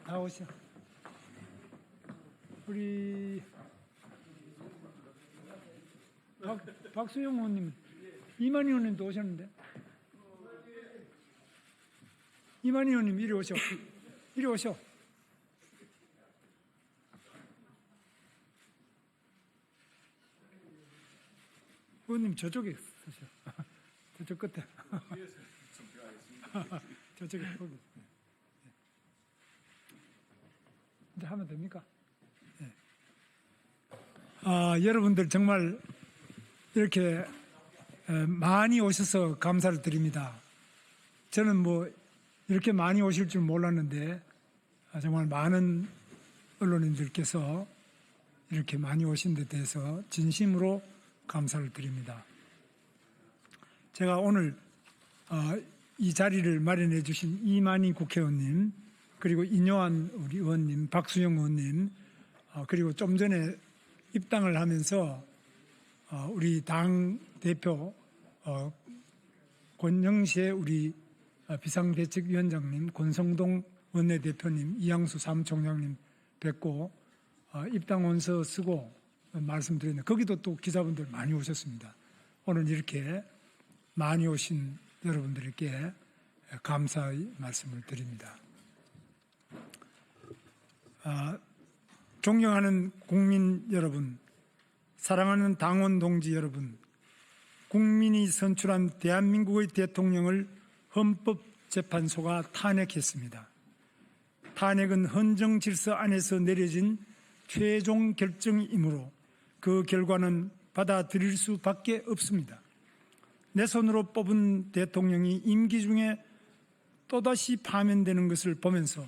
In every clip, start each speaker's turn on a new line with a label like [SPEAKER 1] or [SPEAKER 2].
[SPEAKER 1] 다 오셔. 우리 박수영 의원님, 이만희 의원님도 오셨는데. 이만희 의원님 이리 오셔. 이리 오셔. 의원님 저쪽에 서셔. 저쪽 끝에. 저쪽에 거기. 이제 하면 됩니까? 네. 여러분들 정말 이렇게 많이 오셔서 감사를 드립니다. 저는 뭐 이렇게 많이 오실 줄 몰랐는데 정말 많은 언론인들께서 이렇게 많이 오신 데 대해서 진심으로 감사를 드립니다. 제가 오늘 이 자리를 마련해 주신 이만희 국회의원님, 그리고 인요한 우리 의원님, 박수영 의원님, 그리고 좀 전에 입당을 하면서 우리 당 대표 권영세 우리 비상대책위원장님, 권성동 원내대표님, 이양수 사무총장님 뵙고 입당 원서 쓰고 말씀드렸는데 거기도 또 기자분들 많이 오셨습니다. 오늘 이렇게 많이 오신 여러분들께 감사의 말씀을 드립니다. 존경하는 국민 여러분, 사랑하는 당원 동지 여러분, 국민이 선출한 대한민국의 대통령을 헌법재판소가 탄핵했습니다. 탄핵은 헌정 질서 안에서 내려진 최종 결정이므로 그 결과는 받아들일 수밖에 없습니다. 내 손으로 뽑은 대통령이 임기 중에 또다시 파면되는 것을 보면서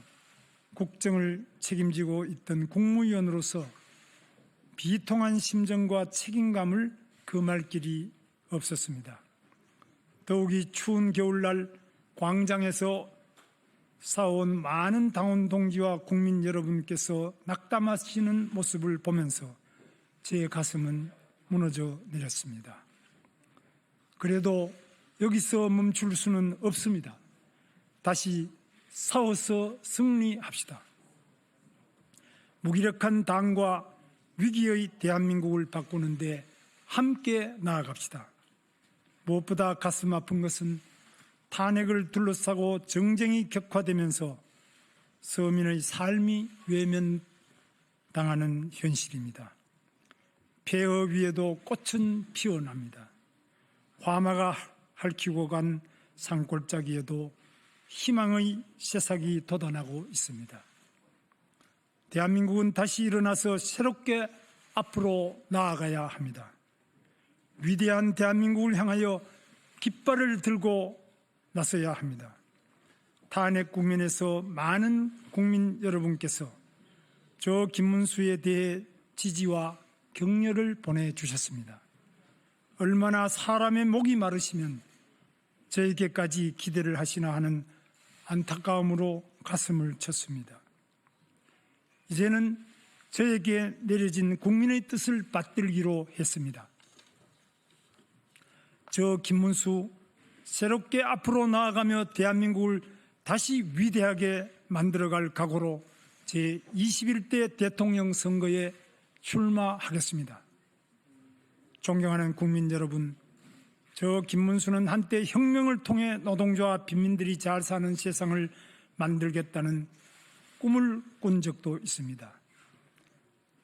[SPEAKER 1] 국정을 책임지고 있던 국무위원으로서 비통한 심정과 책임감을 금할 길이 없었습니다. 더욱이 추운 겨울날 광장에서 싸워온 많은 당원 동지와 국민 여러분께서 낙담하시는 모습을 보면서 제 가슴은 무너져 내렸습니다. 그래도 여기서 멈출 수는 없습니다. 다시 싸워서 승리합시다. 무기력한 당과 위기의 대한민국을 바꾸는데 함께 나아갑시다. 무엇보다 가슴 아픈 것은 탄핵을 둘러싸고 정쟁이 격화되면서 서민의 삶이 외면당하는 현실입니다. 폐허 위에도 꽃은 피어납니다. 화마가 핥히고 간 산골짜기에도 희망의 새싹이 돋아나고 있습니다. 대한민국은 다시 일어나서 새롭게 앞으로 나아가야 합니다. 위대한 대한민국을 향하여 깃발을 들고 나서야 합니다. 탄핵 국면에서 많은 국민 여러분께서 저 김문수에 대해 지지와 격려를 보내주셨습니다. 얼마나 사람의 목이 마르시면 저에게까지 기대를 하시나 하는 안타까움으로 가슴을 쳤습니다. 이제는 저에게 내려진 국민의 뜻을 받들기로 했습니다. 저 김문수 새롭게 앞으로 나아가며 대한민국을 다시 위대하게 만들어갈 각오로 제21대 대통령 선거에 출마하겠습니다. 존경하는 국민 여러분, 저 김문수는 한때 혁명을 통해 노동자와 빈민들이 잘 사는 세상을 만들겠다는 꿈을 꾼 적도 있습니다.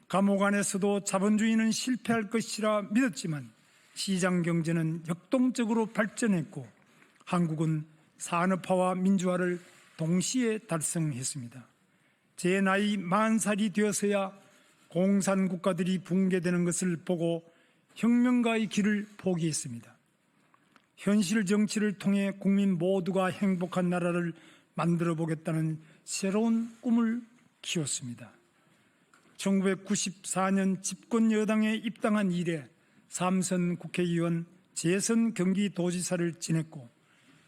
[SPEAKER 1] 감옥 안에서도 자본주의는 실패할 것이라 믿었지만 시장 경제는 역동적으로 발전했고 한국은 산업화와 민주화를 동시에 달성했습니다. 제 나이 40살이 되어서야 공산국가들이 붕괴되는 것을 보고 혁명가의 길을 포기했습니다. 현실 정치를 통해 국민 모두가 행복한 나라를 만들어 보겠다는 새로운 꿈을 키웠습니다. 1994년 집권 여당에 입당한 이래 3선 국회의원, 재선 경기도지사를 지냈고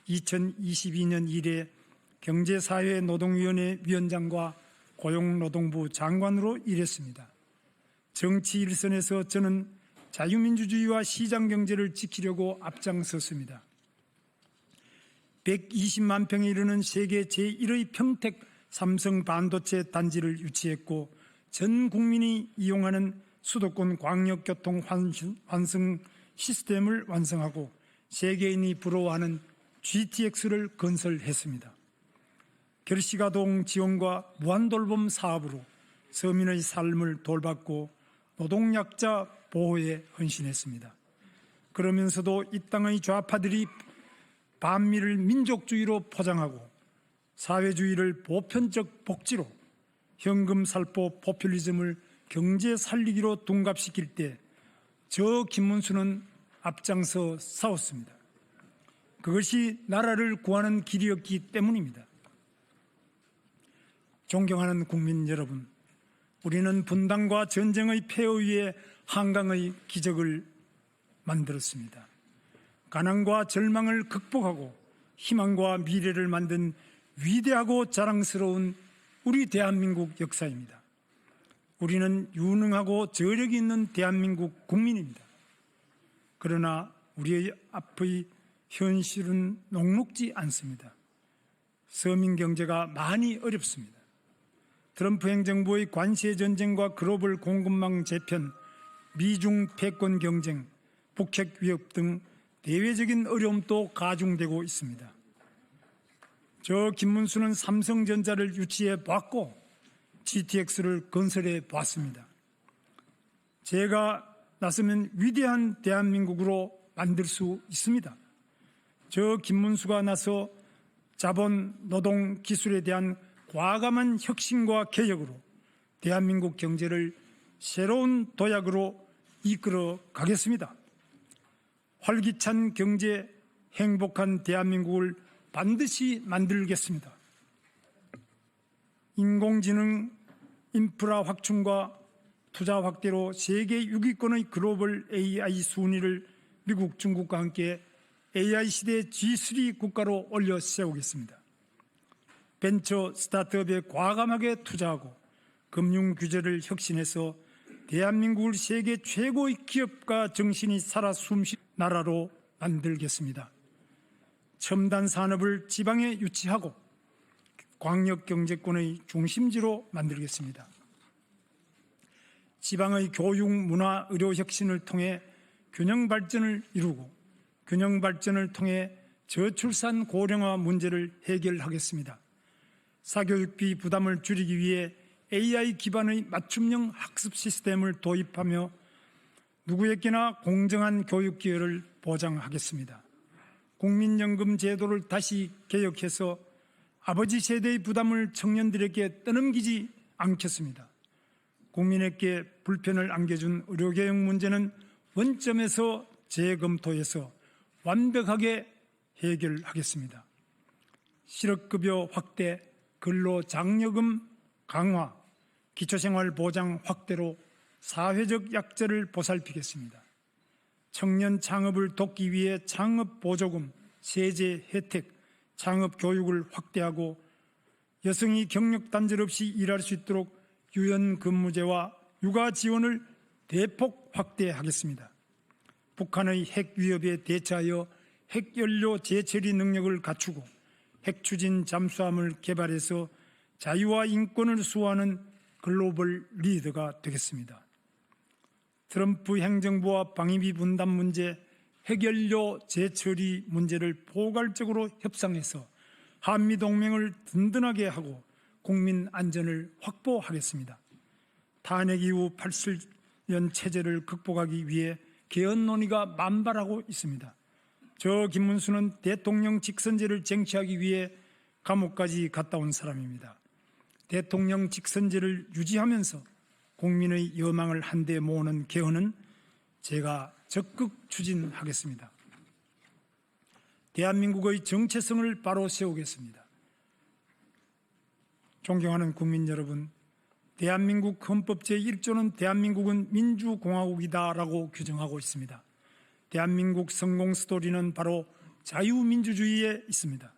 [SPEAKER 1] 2022년 이래 경제사회노동위원회 위원장과 고용노동부 장관으로 일했습니다. 정치 일선에서 저는 자유민주주의와 시장경제를 지키려고 앞장섰습니다. 120만 평에 이르는 세계 제1의 평택 삼성 반도체 단지를 유치했고 전 국민이 이용하는 수도권 광역교통 환승 시스템을 완성하고 세계인이 부러워하는 GTX를 건설했습니다. 결식아동 지원과 무한돌봄 사업으로 서민의 삶을 돌봤고 노동약자 보호에 헌신했습니다. 그러면서도 이 땅의 좌파들이 반미를 민족주의로 포장하고 사회주의를 보편적 복지로 현금 살포 포퓰리즘을 경제 살리기로 둔갑시킬 때 저 김문수는 앞장서 싸웠습니다. 그것이 나라를 구하는 길이었기 때문입니다. 존경하는 국민 여러분, 우리는 분단과 전쟁의 폐허 위에 한강의 기적을 만들었습니다. 가난과 절망을 극복하고 희망과 미래를 만든 위대하고 자랑스러운 우리 대한민국 역사입니다. 우리는 유능하고 저력이 있는 대한민국 국민입니다. 그러나 우리의 앞의 현실은 녹록지 않습니다. 서민 경제가 많이 어렵습니다. 트럼프 행정부의 관세 전쟁과 글로벌 공급망 재편, 미중 패권 경쟁, 북핵 위협 등 대외적인 어려움도 가중되고 있습니다. 저 김문수는 삼성전자를 유치해 봤고 GTX를 건설해 봤습니다. 제가 나서면 위대한 대한민국으로 만들 수 있습니다. 저 김문수가 나서 자본, 노동, 기술에 대한 과감한 혁신과 개혁으로 대한민국 경제를 새로운 도약으로 이끌어 가겠습니다. 활기찬 경제, 행복한 대한민국을 반드시 만들겠습니다. 인공지능 인프라 확충과 투자 확대로 세계 6위권의 글로벌 AI 순위를 미국, 중국과 함께 AI 시대 G3 국가로 올려 세우겠습니다. 벤처 스타트업에 과감하게 투자하고 금융 규제를 혁신해서 대한민국을 세계 최고의 기업가 정신이 살아 숨쉰 나라로 만들겠습니다. 첨단 산업을 지방에 유치하고 광역경제권의 중심지로 만들겠습니다. 지방의 교육, 문화, 의료 혁신을 통해 균형 발전을 이루고 균형 발전을 통해 저출산 고령화 문제를 해결하겠습니다. 사교육비 부담을 줄이기 위해 AI 기반의 맞춤형 학습 시스템을 도입하며 누구에게나 공정한 교육 기회를 보장하겠습니다. 국민연금 제도를 다시 개혁해서 아버지 세대의 부담을 청년들에게 떠넘기지 않겠습니다. 국민에게 불편을 안겨준 의료개혁 문제는 원점에서 재검토해서 완벽하게 해결하겠습니다. 실업급여 확대, 근로장려금 강화, 기초생활보장 확대로 사회적 약자를 보살피겠습니다. 청년 창업을 돕기 위해 창업보조금, 세제 혜택, 창업교육을 확대하고 여성이 경력단절 없이 일할 수 있도록 유연근무제와 육아 지원을 대폭 확대하겠습니다. 북한의 핵 위협에 대처하여 핵연료 재처리 능력을 갖추고 핵추진 잠수함을 개발해서 자유와 인권을 수호하는 글로벌 리더가 되겠습니다. 트럼프 행정부와 방위비 분담 문제, 핵연료 재처리 문제를 포괄적으로 협상해서 한미동맹을 든든하게 하고 국민 안전을 확보하겠습니다. 탄핵 이후 87년 체제를 극복하기 위해 개헌 논의가 만발하고 있습니다. 저 김문수는 대통령 직선제를 쟁취하기 위해 감옥까지 갔다 온 사람입니다. 대통령 직선제를 유지하면서 국민의 여망을 한데 모으는 개헌은 제가 적극 추진하겠습니다. 대한민국의 정체성을 바로 세우겠습니다. 존경하는 국민 여러분, 대한민국 헌법 제1조는 대한민국은 민주공화국이다라고 규정하고 있습니다. 대한민국 성공 스토리는 바로 자유민주주의에 있습니다.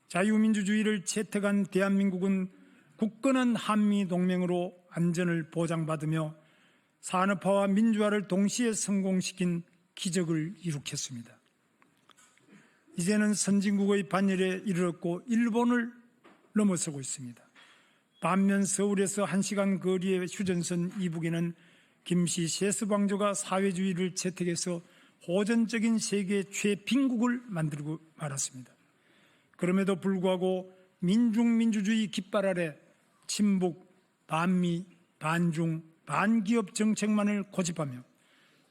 [SPEAKER 1] 자유민주주의를 채택한 대한민국은 굳건한 한미동맹으로 안전을 보장받으며 산업화와 민주화를 동시에 성공시킨 기적을 이룩했습니다. 이제는 선진국의 반열에 이르렀고 일본을 넘어서고 있습니다. 반면 서울에서 1시간 거리의 휴전선 이북에는 김씨 세스방조가 사회주의를 채택해서 호전적인 세계 최빈국을 만들고 말았습니다. 그럼에도 불구하고 민중민주주의 깃발 아래 친북, 반미, 반중, 반기업 정책만을 고집하며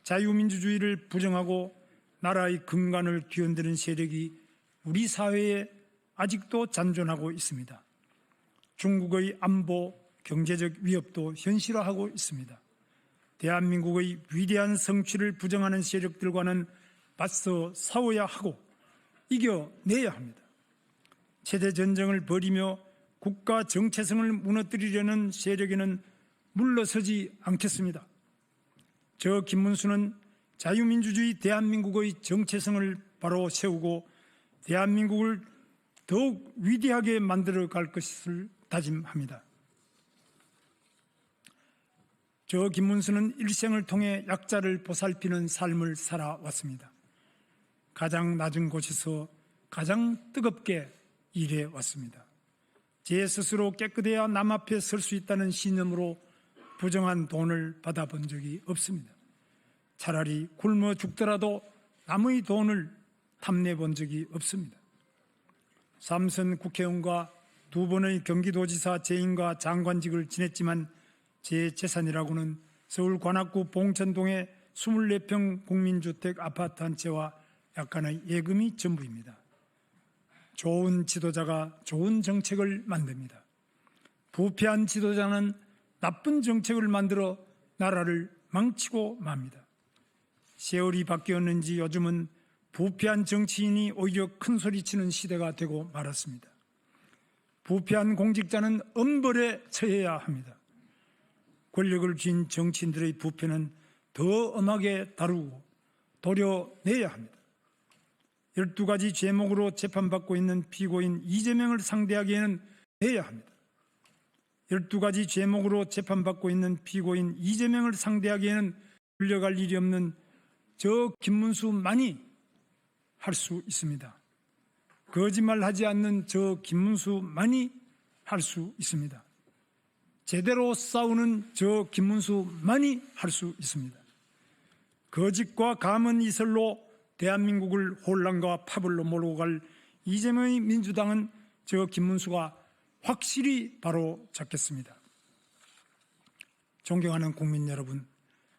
[SPEAKER 1] 자유민주주의를 부정하고 나라의 근간을 뒤흔드는 세력이 우리 사회에 아직도 잔존하고 있습니다. 중국의 안보, 경제적 위협도 현실화하고 있습니다. 대한민국의 위대한 성취를 부정하는 세력들과는 맞서 싸워야 하고 이겨내야 합니다. 체제 전쟁을 벌이며 국가 정체성을 무너뜨리려는 세력에는 물러서지 않겠습니다. 저 김문수는 자유민주주의 대한민국의 정체성을 바로 세우고 대한민국을 더욱 위대하게 만들어 갈 것을 다짐합니다. 저 김문수는 일생을 통해 약자를 보살피는 삶을 살아왔습니다. 가장 낮은 곳에서 가장 뜨겁게 일해왔습니다. 제 스스로 깨끗해야 남 앞에 설 수 있다는 신념으로 부정한 돈을 받아본 적이 없습니다. 차라리 굶어 죽더라도 남의 돈을 탐내본 적이 없습니다. 삼선 국회의원과 2번의 경기도지사 재임과 장관직을 지냈지만 제 재산이라고는 서울 관악구 봉천동의 24평 국민주택 아파트 한 채와 약간의 예금이 전부입니다. 좋은 지도자가 좋은 정책을 만듭니다. 부패한 지도자는 나쁜 정책을 만들어 나라를 망치고 맙니다. 세월이 바뀌었는지 요즘은 부패한 정치인이 오히려 큰 소리치는 시대가 되고 말았습니다. 부패한 공직자는 엄벌에 처해야 합니다. 권력을 쥔 정치인들의 부패는 더 엄하게 다루고 도려내야 합니다. 12가지 죄목으로 재판받고 있는 피고인 이재명을 상대하기에는 해야 합니다. 12가지 죄목으로 재판받고 있는 피고인 이재명을 상대하기에는 불려갈 일이 없는 저 김문수만이 할 수 있습니다. 거짓말하지 않는 저 김문수만이 할 수 있습니다. 제대로 싸우는 저 김문수만이 할 수 있습니다. 거짓과 감언 이설로 대한민국을 혼란과 파벌로 몰고 갈 이재명의 민주당은 저 김문수가 확실히 바로 잡겠습니다. 존경하는 국민 여러분,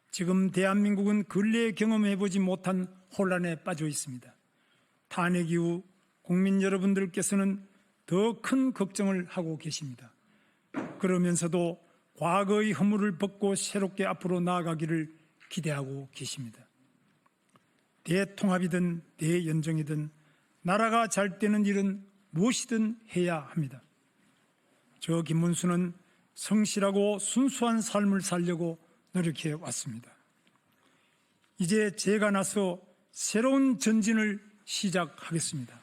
[SPEAKER 1] 지금 대한민국은 근래에 경험해보지 못한 혼란에 빠져 있습니다. 탄핵 이후 국민 여러분들께서는 더 큰 걱정을 하고 계십니다. 그러면서도 과거의 허물을 벗고 새롭게 앞으로 나아가기를 기대하고 계십니다. 대통합이든 대연정이든 나라가 잘 되는 일은 무엇이든 해야 합니다. 저 김문수는 성실하고 순수한 삶을 살려고 노력해 왔습니다. 이제 제가 나서 새로운 전진을 시작하겠습니다.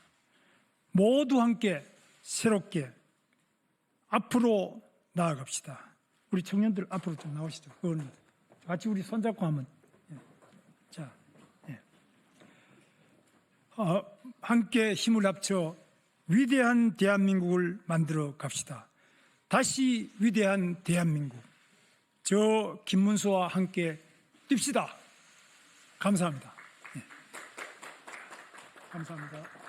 [SPEAKER 1] 모두 함께 새롭게 앞으로 나아갑시다. 우리 청년들 앞으로 좀 나오시죠. 그거는 같이 우리 손잡고 하면 자, 함께 힘을 합쳐 위대한 대한민국을 만들어 갑시다. 다시 위대한 대한민국. 저 김문수와 함께 뜁시다. 감사합니다. 감사합니다.